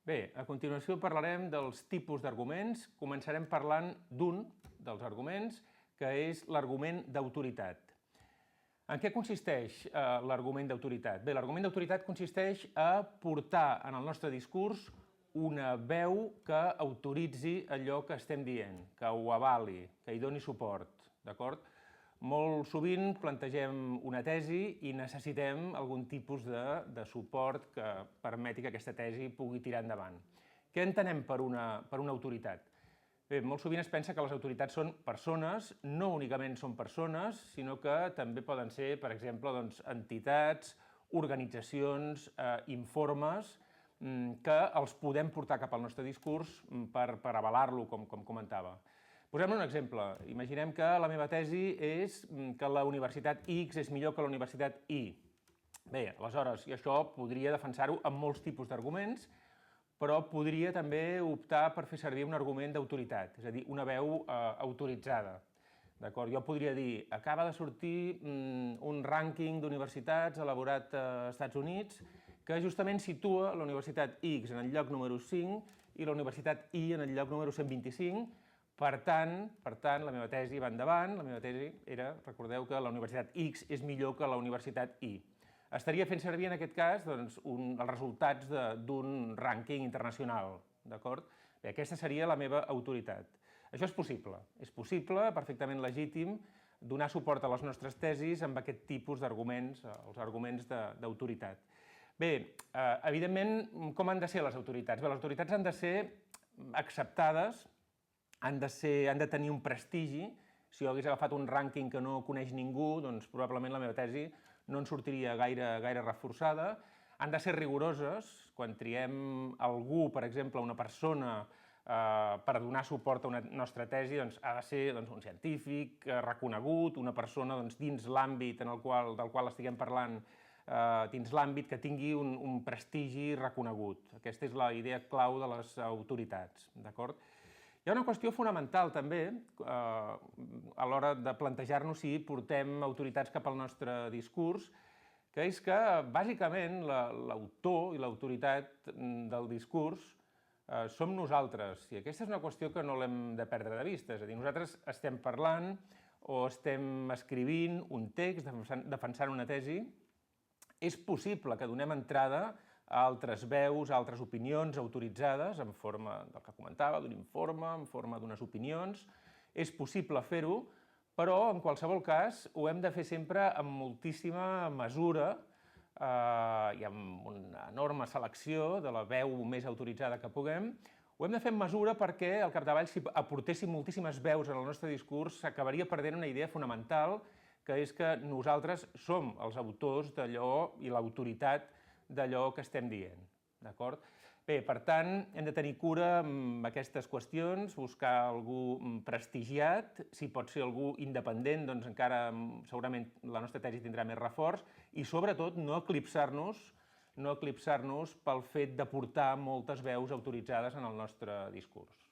Bé, a continuació parlarem dels tipus d'arguments. Començarem parlant d'un dels arguments, que és l'argument d'autoritat. En què consisteix l'argument d'autoritat? Bé, l'argument d'autoritat consisteix a portar en el nostre discurs una veu que autoritzi allò que estem dient, que ho avali, que hi doni suport, d'acord? Molt sovint plantegem una tesi i necessitem algun tipus de suport que permeti que aquesta tesi pugui tirar endavant. Què entenem per una autoritat? Bé, molt sovint es pensa que les autoritats són persones, no únicament són persones, sinó que també poden ser, per exemple, entitats, organitzacions, informes, que els podem portar cap al nostre discurs per avalar-lo, com comentava. Posem un exemple. Imaginem que la meva tesi és que la Universitat X és millor que la Universitat Y. Bé, aleshores, i això podria defensar-ho amb molts tipus d'arguments, però podria també optar per fer servir un argument d'autoritat, és a dir, una veu autoritzada. D'acord? Jo podria dir, acaba de sortir un rànquing d'universitats elaborat als Estats Units que justament situa la Universitat X en el lloc número 5 i la Universitat Y en el lloc número 125. Per tant, la meva tesi va endavant, la meva tesi era, recordeu que la Universitat X és millor que la Universitat Y. Estaria fent servir en aquest cas els resultats d'un rànquing internacional, d'acord? Bé, aquesta seria la meva autoritat. Això és possible, perfectament legítim, donar suport a les nostres tesis amb aquest tipus d'arguments, els arguments d'autoritat. Bé, evidentment, com han de ser les autoritats? Bé, les autoritats han de ser acceptades, han de tenir un prestigi. Si jo hagués agafat un rànquing que no coneix ningú, doncs probablement la meva tesi no en sortiria gaire reforçada. Han de ser rigoroses. Quan triem algú, per exemple, una persona, per donar suport a una nostra tesi, ha de ser un científic reconegut, una persona dins l'àmbit del qual estiguem parlant, dins l'àmbit que tingui un prestigi reconegut. Aquesta és la idea clau de les autoritats, d'acord? Hi ha una qüestió fonamental també a l'hora de plantejar-nos si portem autoritats cap al nostre discurs, que és que bàsicament l'autor i l'autoritat del discurs som nosaltres, i aquesta és una qüestió que no l'hem de perdre de vista. És a dir, nosaltres estem parlant o estem escrivint un text, defensant una tesi. És possible que donem entrada a altres veus, a altres opinions autoritzades en forma del que comentava, d'un informe, en forma d'unes opinions. És possible fer-ho, però en qualsevol cas ho hem de fer sempre amb moltíssima mesura i amb una enorme selecció de la veu més autoritzada que puguem. Ho hem de fer amb mesura perquè, al capdavall, si aportéssim moltíssimes veus en el nostre discurs, s'acabaria perdent una idea fonamental, que és que nosaltres som els autors d'allò i l'autoritat d'allò que estem dient, d'acord? Bé, per tant, hem de tenir cura amb aquestes qüestions, buscar algú prestigiat, si pot ser algú independent, doncs encara segurament la nostra tesi tindrà més reforç, i sobretot no eclipsar-nos pel fet de portar moltes veus autoritzades en el nostre discurs.